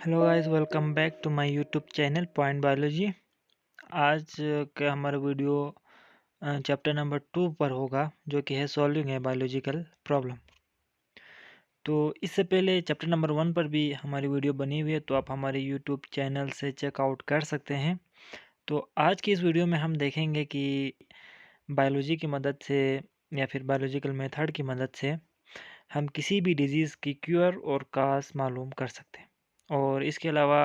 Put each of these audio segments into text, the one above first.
Hello guys, welcome back to my YouTube channel point biology. आज का हमारा video chapter number 2 पर होगा, जो कि है सॉल्विंग है बायोलॉजिकल प्रॉब्लम। तो इससे पहले चैप्टर नंबर 1 पर भी हमारी वीडियो बनी हुई है, तो आप हमारे यूट्यूब चैनल से चेकआउट कर सकते हैं। तो आज की इस वीडियो में हम देखेंगे कि बायोलॉजी की मदद से या फिर बायोलॉजिकल मेथड की मदद से हम किसी भी डिजीज़ की क्योर और काज मालूम कर सकते हैं। और इसके अलावा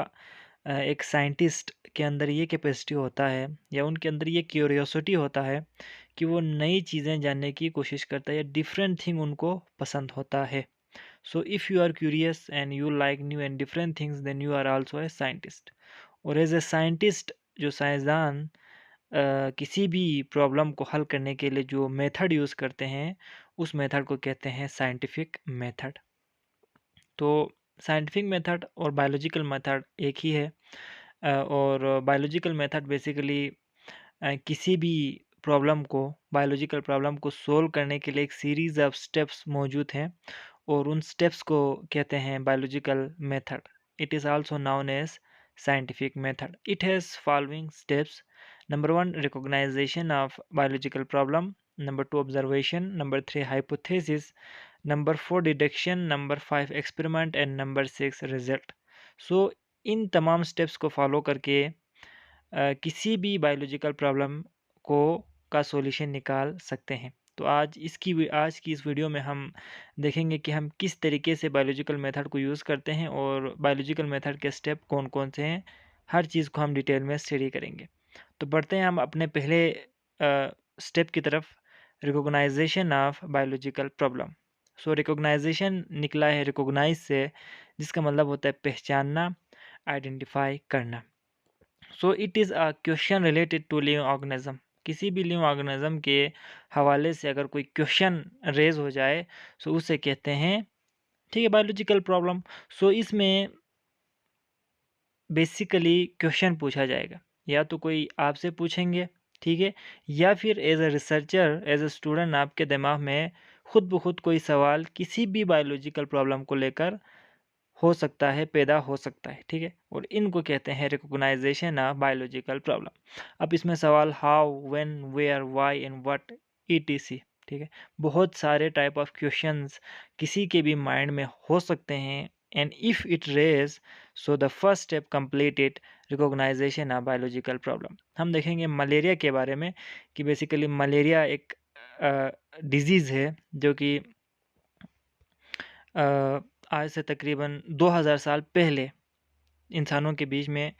एक साइंटिस्ट के अंदर ये कैपेसिटी होता है या उनके अंदर ये क्यूरियोसिटी होता है कि वो नई चीज़ें जानने की कोशिश करता है या डिफरेंट थिंग उनको पसंद होता है। So if you are curious and you like new and different things, then you are also a scientist. और एज ए साइंटिस्ट, जो साइंसदान किसी भी प्रॉब्लम को हल करने के लिए जो मेथड यूज़ करते हैं, उस मेथड को कहते हैं साइंटिफिक मेथड। तो साइंटिफिक मेथड और बायोलॉजिकल मेथड एक ही है। और बायोलॉजिकल मेथड बेसिकली किसी भी प्रॉब्लम को बायोलॉजिकल प्रॉब्लम को सोल्व करने के लिए एक सीरीज ऑफ स्टेप्स मौजूद हैं, और उन स्टेप्स को कहते हैं biological method. It is also known as scientific method. It has following steps. Number 1, recognition of biological problem. Number 2, observation. Number 3, hypothesis. Number 4, deduction. Number 5, experiment. And number 6, result. So इन तमाम steps को follow करके किसी भी biological problem को का solution निकाल सकते हैं। तो आज की इस वीडियो में हम देखेंगे कि हम किस तरीके से बायोलॉजिकल मेथड को यूज़ करते हैं और बायोलॉजिकल मेथड के स्टेप कौन-कौन से हैं। हर चीज़ को हम डिटेल में स्टडी करेंगे। तो बढ़ते हैं हम अपने पहले स्टेप की तरफ, recognization of biological problem. So recognization निकला है रिकॉग्नाइज से, जिसका मतलब होता है पहचानना, आइडेंटिफाई करना। So it is a question related to living organism. किसी भी लिविंग ऑर्गेनिज्म के हवाले से अगर कोई क्वेश्चन रेज हो जाए, सो उसे कहते हैं, ठीक है, बायोलॉजिकल प्रॉब्लम। सो इसमें बेसिकली क्वेश्चन पूछा जाएगा, या तो कोई आपसे पूछेंगे, ठीक है, या फिर as a researcher, as a student आपके दिमाग में खुद ब खुद कोई सवाल किसी भी बायोलॉजिकल प्रॉब्लम को लेकर हो सकता है, पैदा हो सकता है, ठीक है। और इनको कहते हैं रिकॉग्नाइजेशन ऑफ बायोलॉजिकल प्रॉब्लम। अब इसमें सवाल how, when, where, why and what, etc, ठीक है। बहुत सारे टाइप ऑफ क्वेश्चंस किसी के भी माइंड में हो सकते हैं। And if it raise, so the first step completed recognization of biological problem. हम देखेंगे मलेरिया के बारे में कि बेसिकली मलेरिया एक डिजीज़ है जो कि आज से तकरीबन 2000 साल पहले इंसानों के बीच में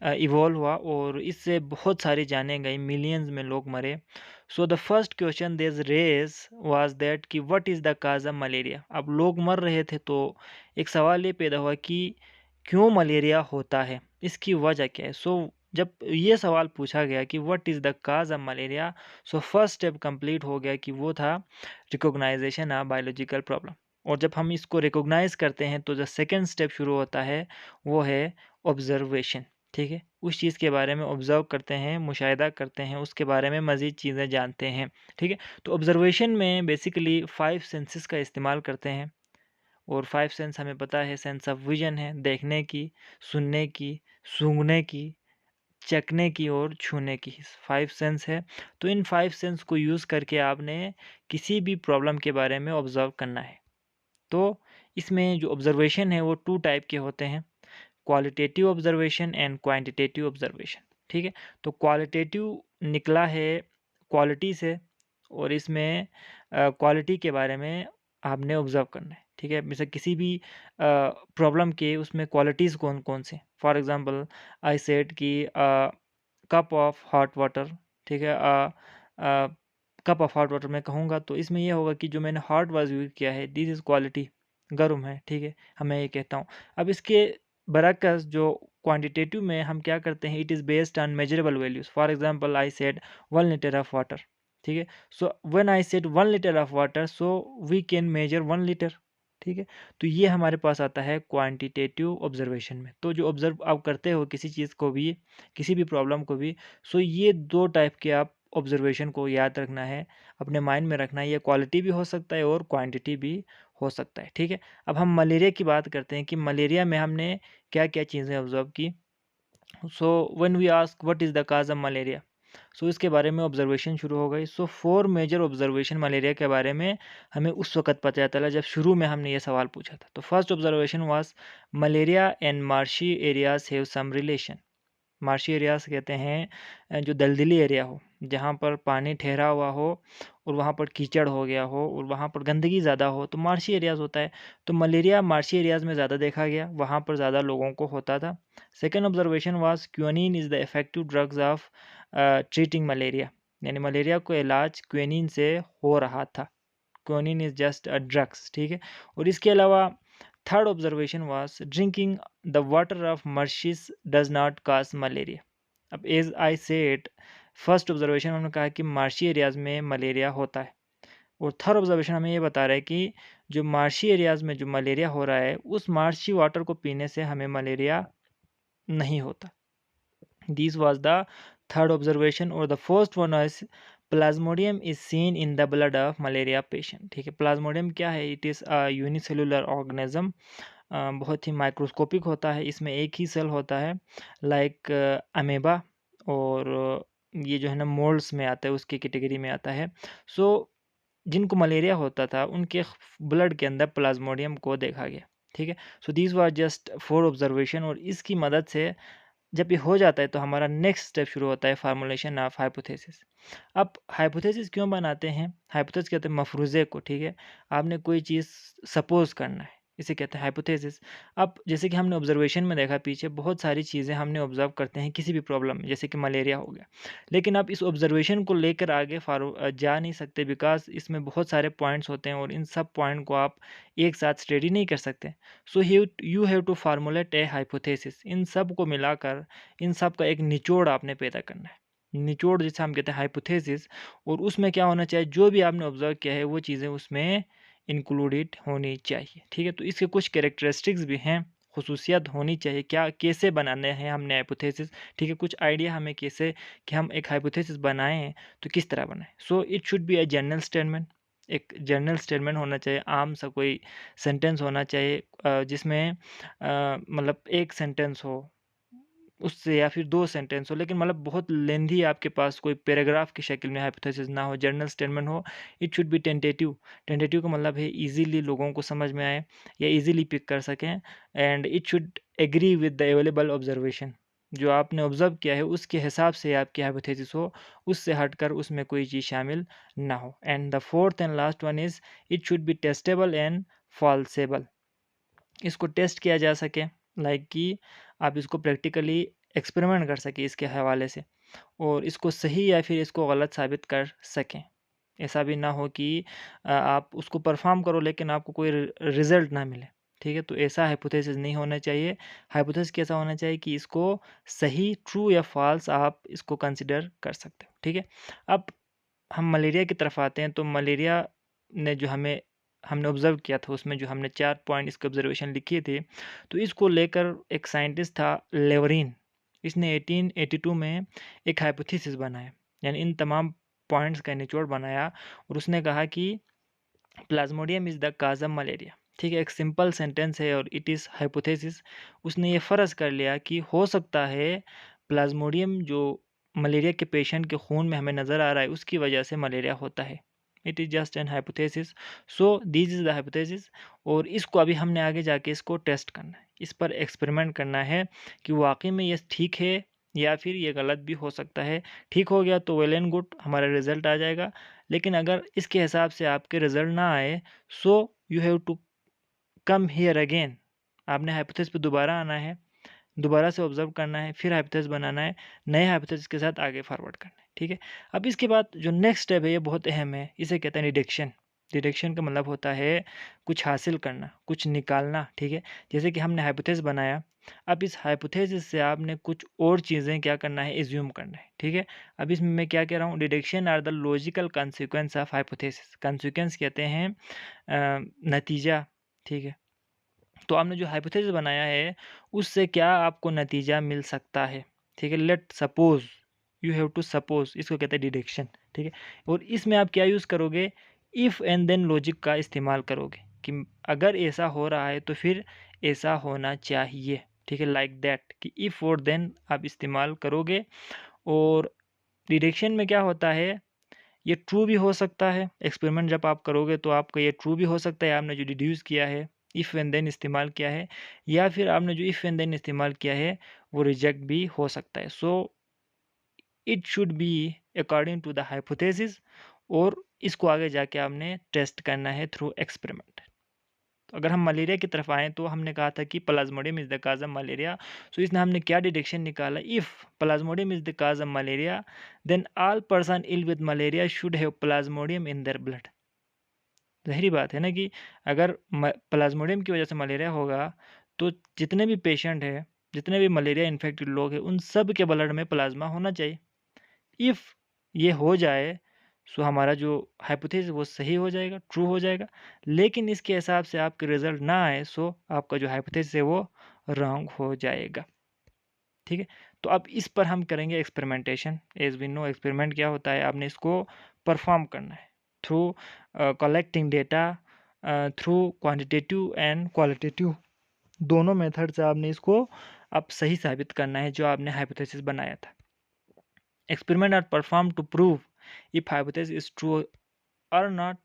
इवॉल्व हुआ, और इससे बहुत सारी जानें गई, मिलियंस में लोग मरे। सो द फर्स्ट क्वेश्चन देज रेज वाज दैट कि what is the cause of malaria. अब लोग मर रहे थे, तो एक सवाल ये पैदा हुआ कि क्यों मलेरिया होता है, इसकी वजह क्या है। सो जब ये सवाल पूछा गया कि what is the cause of malaria, so first step complete हो गया कि वो था रिकॉग्नाइजेशन ऑफ बायोलॉजिकल प्रॉब्लम। और जब हम इसको रिकॉग्नाइज करते हैं, तो जो सेकेंड स्टेप शुरू होता है वो है ऑब्जर्वेशन, ठीक है। उस चीज़ के बारे में ऑब्ज़र्व करते हैं, मुशाहिदा करते हैं, उसके बारे में मज़ीद चीज़ें जानते हैं, ठीक है। तो ऑब्ज़र्वेशन में बेसिकली 5 सेंसेस का इस्तेमाल करते हैं। और 5 सेंस हमें पता है, सेंस ऑफ विज़न है, देखने की, सुनने की, सूंघने की, चखने की और छूने की, 5 सेंस है। तो इन 5 सेंस को यूज़ करके आपने किसी भी प्रॉब्लम के बारे में ऑब्ज़र्व करना है। तो इसमें जो ऑब्ज़र्वेशन है वो 2 टाइप के होते हैं, qualitative observation and quantitative observation, ठीक है। तो क्वालिटेटिव निकला है क्वालिटी से, और इसमें क्वालिटी के बारे में आपने ऑब्जर्व करना है, ठीक है। जैसे किसी भी प्रॉब्लम के उसमें क्वालिटीज़ कौन कौन से, फॉर एग्जांपल आई सेड कि कप ऑफ हॉट वाटर, ठीक है। कप ऑफ हॉट वाटर मैं कहूँगा, तो इसमें यह होगा कि जो मैंने हॉट वर्ड यूज़ किया है, दिस इज़ क्वालिटी, गर्म है, ठीक है, मैं ये कहता हूँ। अब इसके बरअक्स जो क्वांटिटेटिव में हम क्या करते हैं, it is based on measurable values. For example I said 1 litre of water, ठीक है। So when I said 1 litre of water, so we can measure 1 litre, ठीक है। तो ये हमारे पास आता है क्वांटिटेटिव ऑब्जर्वेशन में। तो जो ऑब्जर्व आप करते हो किसी चीज़ को भी, किसी भी प्रॉब्लम को भी, सो ये 2 टाइप के आप ऑब्जर्वेशन को याद रखना है, अपने माइंड में रखना है। ये क्वालिटी भी हो सकता है और क्वांटिटी भी हो सकता है, ठीक है। अब हम मलेरिया की बात करते हैं कि मलेरिया में हमने क्या क्या चीज़ें ऑब्जर्व की। So when we ask what is the cause of malaria, so इसके बारे में ऑब्जर्वेशन शुरू हो गई। सो 4 मेजर ऑब्जर्वेशन मलेरिया के बारे में हमें उस वक़्त पता चला जब शुरू में हमने ये सवाल पूछा था। तो first observation was malaria and marshy areas have some relation. Marshy areas कहते हैं जो दलदली एरिया हो, जहाँ पर पानी ठहरा हुआ हो और वहाँ पर कीचड़ हो गया हो और वहाँ पर गंदगी ज़्यादा हो, तो मार्शी एरियाज़ होता है। तो मलेरिया मार्शी एरियाज़ में ज़्यादा देखा गया, वहाँ पर ज़्यादा लोगों को होता था। Second observation was quinine is the effective drugs of treating malaria, यानी मलेरिया को इलाज क्विनीन से हो रहा था। Quinine is just a drugs, ठीक है। और इसके अलावा third observation was drinking the water of marshes does not cause malaria. अब as I said, first observation हमने कहा कि मार्शी एरियाज़ में मलेरिया होता है, और थर्ड ऑब्जर्वेशन हमें ये बता रहा है कि जो मार्शी एरियाज़ में जो मलेरिया हो रहा है, उस मार्शी वाटर को पीने से हमें मलेरिया नहीं होता। This was the third observation. और the first one is plasmodium is seen in the blood of malaria patient, ठीक है। प्लाज्मोडियम क्या है? It is a unicellular organism, बहुत ही माइक्रोस्कोपिक होता है, इसमें एक ही सेल होता है, लाइक अमेबा, और ये जो है ना मोल्ड्स में आता है, उसकी कैटेगरी में आता है। सो जिनको मलेरिया होता था उनके ब्लड के अंदर प्लाज्मोडियम को देखा गया, ठीक है। So this was just 4 observation, और इसकी मदद से जब ये हो जाता है तो हमारा नेक्स्ट स्टेप शुरू होता है फार्मूलेशन ऑफ हाइपोथेसिस। अब हाइपोथेसिस क्यों बनाते हैं? हाइपोथेसिस कहते हैं मफरूज़े को, ठीक है। आपने कोई चीज़ सपोज़ करना है, इसे कहते हैं हाइपोथेसिस। अब जैसे कि हमने ऑब्जर्वेशन में देखा, पीछे बहुत सारी चीज़ें हमने ऑब्जर्व करते हैं किसी भी प्रॉब्लम में, जैसे कि मलेरिया हो गया। लेकिन आप इस ऑब्जर्वेशन को लेकर आगे जा नहीं सकते, बिकॉज़ इसमें बहुत सारे पॉइंट्स होते हैं और इन सब पॉइंट को आप एक साथ स्टडी नहीं कर सकते। So you have to formulate a hypothesis. इन सब को मिलाकर इन सब का एक निचोड़ आपने पैदा करना है। निचोड़ जिसे हम कहते हैं हाइपोथेसिस, और उसमें क्या होना चाहिए? जो भी आपने ऑब्जर्व किया है वो चीज़ें उसमें इंक्लूडेड होनी चाहिए, ठीक है। तो इसके कुछ कैरेक्टरिस्टिक्स भी हैं, खुसूसियत होनी चाहिए, क्या कैसे बनाने हैं हमने हाइपोथेसिस, ठीक है। कुछ आइडिया हमें कैसे कि हम एक हाइपोथेसिस बनाएं तो किस तरह बनाएं। सो it should be a general statement. एक जनरल स्टेटमेंट होना चाहिए, आम सा कोई सेंटेंस होना चाहिए, जिसमें मतलब एक सेंटेंस हो उससे, या फिर 2 सेंटेंस हो, लेकिन मतलब बहुत लेंथी आपके पास कोई पैराग्राफ की शक्ल में हाइपोथेसिस ना हो, जनरल स्टेटमेंट हो। It should B tentative. Tentative का मतलब है ईज़िली लोगों को समझ में आए या ईज़िली पिक कर सकें, and it should agree with the available observation. जो आपने ऑब्ज़र्व किया है उसके हिसाब से आपकी हाइपोथेसिस हो, उससे हटकर उसमें कोई चीज़ शामिल ना हो। And the fourth and last one is it should be testable and falsifiable. इसको टेस्ट किया जा सके, लाइक कि आप इसको प्रैक्टिकली एक्सपेरिमेंट कर सकें इसके हवाले से, और इसको सही या फिर इसको गलत साबित कर सकें। ऐसा भी ना हो कि आप उसको परफॉर्म करो लेकिन आपको कोई रिजल्ट ना मिले, ठीक है। तो ऐसा हाइपोथेसिस नहीं होना चाहिए। हाइपोथेसिस कैसा होना चाहिए कि इसको सही, ट्रू या फॉल्स आप इसको कंसिडर कर सकते हो, ठीक है। अब हम मलेरिया की तरफ आते हैं। तो मलेरिया ने जो हमने ऑब्ज़र्व किया था, उसमें जो हमने 4 पॉइंट इसके ऑब्ज़र्वेशन लिखे थे, तो इसको लेकर एक साइंटिस्ट था लेवरिन, इसने 1882 में एक हाइपोथेसिस बनाया, यानी इन तमाम पॉइंट्स का निचोड़ बनाया, और उसने कहा कि plasmodium is the cause of malaria, ठीक है। एक सिंपल सेंटेंस है और इट इज़ हाइपोथेसिस। उसने ये फ़र्ज़ कर लिया कि हो सकता है प्लाज्मोडियम जो मलेरिया के पेशेंट के खून में हमें नज़र आ रहा है उसकी वजह से मलेरिया होता है। It is just an hypothesis. So this is the hypothesis, और इसको अभी हमने आगे जाके इसको टेस्ट करना है, इस पर एक्सपेरिमेंट करना है कि वाक़ई में ये ठीक है या फिर ये गलत भी हो सकता है। ठीक हो गया तो वेल एंड गुड, हमारा रिज़ल्ट आ जाएगा। लेकिन अगर इसके हिसाब से आपके रिज़ल्ट ना आए, so you have to come here again. आपने हाइपोथेसिस पे दोबारा आना है, दोबारा से ऑब्ज़र्व करना है, फिर हाइपोथेसिस बनाना है, नए हाइपोथेसिस के साथ आगे फॉरवर्ड करना है, ठीक है। अब इसके बाद जो नेक्स्ट स्टेप है ये बहुत अहम है, इसे कहते हैं डिडक्शन। डिडक्शन का मतलब होता है कुछ हासिल करना, कुछ निकालना, ठीक है। जैसे कि हमने हाइपोथेसिस बनाया, अब इस हाइपोथेसिस से आपने कुछ और चीज़ें क्या करना है, एज्यूम करना है, ठीक है। अब इसमें मैं क्या कह रहा हूँ, deduction are the logical consequence of hypothesis. Consequence कहते हैं नतीजा, ठीक है। तो आपने जो हाइपोथेसिस बनाया है उससे क्या आपको नतीजा मिल सकता है, ठीक है। Let suppose you have to suppose, इसको कहते हैं डिडक्शन, ठीक है। और इसमें आप क्या यूज़ करोगे, इफ़ एंड देन लॉजिक का इस्तेमाल करोगे कि अगर ऐसा हो रहा है तो फिर ऐसा होना चाहिए, ठीक है, लाइक दैट, कि इफ़ और देन आप इस्तेमाल करोगे। और डिडक्शन में क्या होता है, ये ट्रू भी हो सकता है, एक्सपेरिमेंट जब आप करोगे तो आपका ये ट्रू भी हो सकता है, आपने जो डिड्यूस किया है, इफ़ एंड देन इस्तेमाल किया है, या फिर आपने जो इफ़ एंड देन इस्तेमाल किया है वो रिजेक्ट भी हो सकता है। So it should be according to the hypothesis, और इसको आगे जाके आपने टेस्ट करना है थ्रू एक्सपेरिमेंट। तो अगर हम मलेरिया की तरफ आएँ तो हमने कहा था कि plasmodium is the cause of malaria. So इसमें हमने क्या डिडक्शन निकाला, if plasmodium is the cause of malaria then all person ill with malaria should have plasmodium in their blood. ज़ाहिर बात है ना कि अगर प्लाज्मोडियम की वजह से मलेरिया होगा तो जितने भी पेशेंट हैं, जितने भी मलेरिया इन्फेक्टेड लोग हैं, उन सब के ब्लड में प्लाज्मा होना चाहिए। इफ़ ये हो जाए सो हमारा जो हाइपोथेसिस वो सही हो जाएगा, ट्रू हो जाएगा। लेकिन इसके हिसाब से आपके रिजल्ट ना आए सो आपका जो हाइपोथेसिस है वो रॉन्ग हो जाएगा, ठीक है। तो अब इस पर हम करेंगे experimentation. As we know experiment क्या होता है, आपने इसको परफॉर्म करना है through collecting data, through quantitative and qualitative, दोनों मेथड से आपने इसको अब सही साबित करना है जो आपने हाइपोथेसिस बनाया था। Experiment are performed to prove if hypothesis is true or not,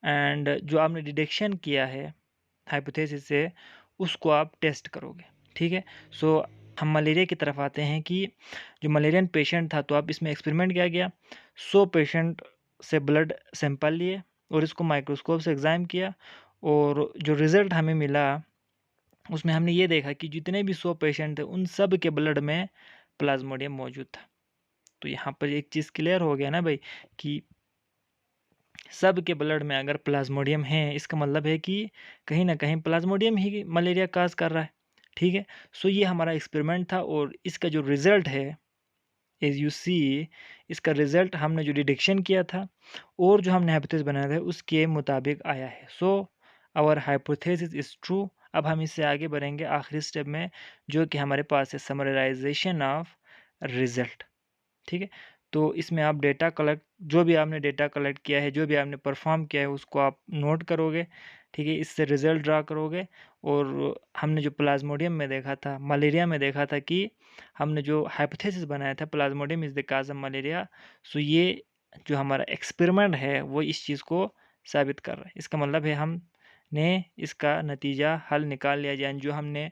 and जो आपने डिडक्शन किया है हाइपोथेसिस से उसको आप टेस्ट करोगे, ठीक है। सो हम मलेरिया की तरफ आते हैं कि जो मलेरियन पेशेंट था तो आप इसमें एक्सपेरिमेंट किया गया, 100 पेशेंट से ब्लड सैंपल लिए और इसको माइक्रोस्कोप से एग्जाम किया, और जो रिज़ल्ट हमें मिला उसमें हमने ये देखा कि जितने भी 100 पेशेंट थे उन सब के ब्लड में प्लाज्मोडियम मौजूद था। तो यहाँ पर एक चीज़ क्लियर हो गया ना भाई कि सब के ब्लड में अगर प्लाज्मोडियम है इसका मतलब है कि कहीं ना कहीं प्लाज्मोडियम ही मलेरिया काज कर रहा है, ठीक है। सो ये हमारा एक्सपेरिमेंट था और इसका जो रिज़ल्ट है एज यू सी, इसका रिज़ल्ट हमने जो डिडक्शन किया था और जो हमने हाइपोथेसिस बनाया था उसके मुताबिक आया है। So our hypothesis is true. अब हम इससे आगे बढ़ेंगे आखिरी स्टेप में जो कि हमारे पास है समराइजेशन ऑफ रिज़ल्ट, ठीक है। तो इसमें आप डेटा कलेक्ट, जो भी आपने डेटा कलेक्ट किया है, जो भी आपने परफॉर्म किया है उसको आप नोट करोगे, ठीक है। इससे रिजल्ट ड्रा करोगे। और हमने जो प्लाज्मोडियम में देखा था, मलेरिया में देखा था कि हमने जो हाइपोथेसिस बनाया था plasmodium is the cause of malaria, so ये जो हमारा एक्सपेरिमेंट है वो इस चीज़ को साबित कर रहा है। इसका मतलब है हमने इसका नतीजा हल निकाल लिया, यानी जो हमने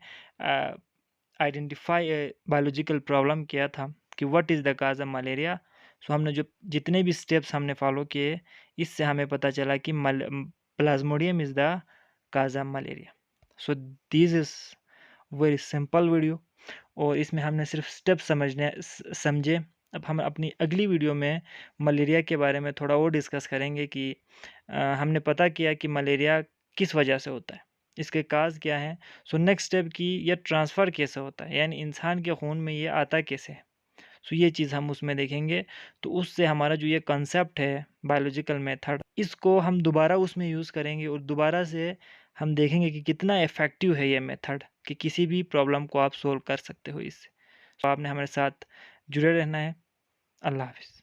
आइडेंटिफाई बायोलॉजिकल प्रॉब्लम किया था कि what is the cause of malaria. So हमने जो जितने भी स्टेप्स हमने फॉलो किए इससे हमें पता चला कि plasmodium is the cause of malaria. So this is very simple video, और इसमें हमने सिर्फ स्टेप समझे। अब हम अपनी अगली वीडियो में मलेरिया के बारे में थोड़ा और डिस्कस करेंगे कि हमने पता किया कि मलेरिया किस वजह से होता है, इसके काज क्या हैं। सो नेक्स्ट स्टेप की ये ट्रांसफ़र कैसे होता है, यानी इंसान के खून में ये आता कैसे है। सो ये चीज़ हम उसमें देखेंगे। तो उससे हमारा जो ये कंसेप्ट है बायोलॉजिकल मेथड, इसको हम दोबारा उसमें यूज़ करेंगे और दोबारा से हम देखेंगे कि कितना इफ़ेक्टिव है ये मेथड, कि किसी भी प्रॉब्लम को आप सोल्व कर सकते हो इससे। तो आपने हमारे साथ जुड़े रहना है। अल्लाह हाफ़िज़।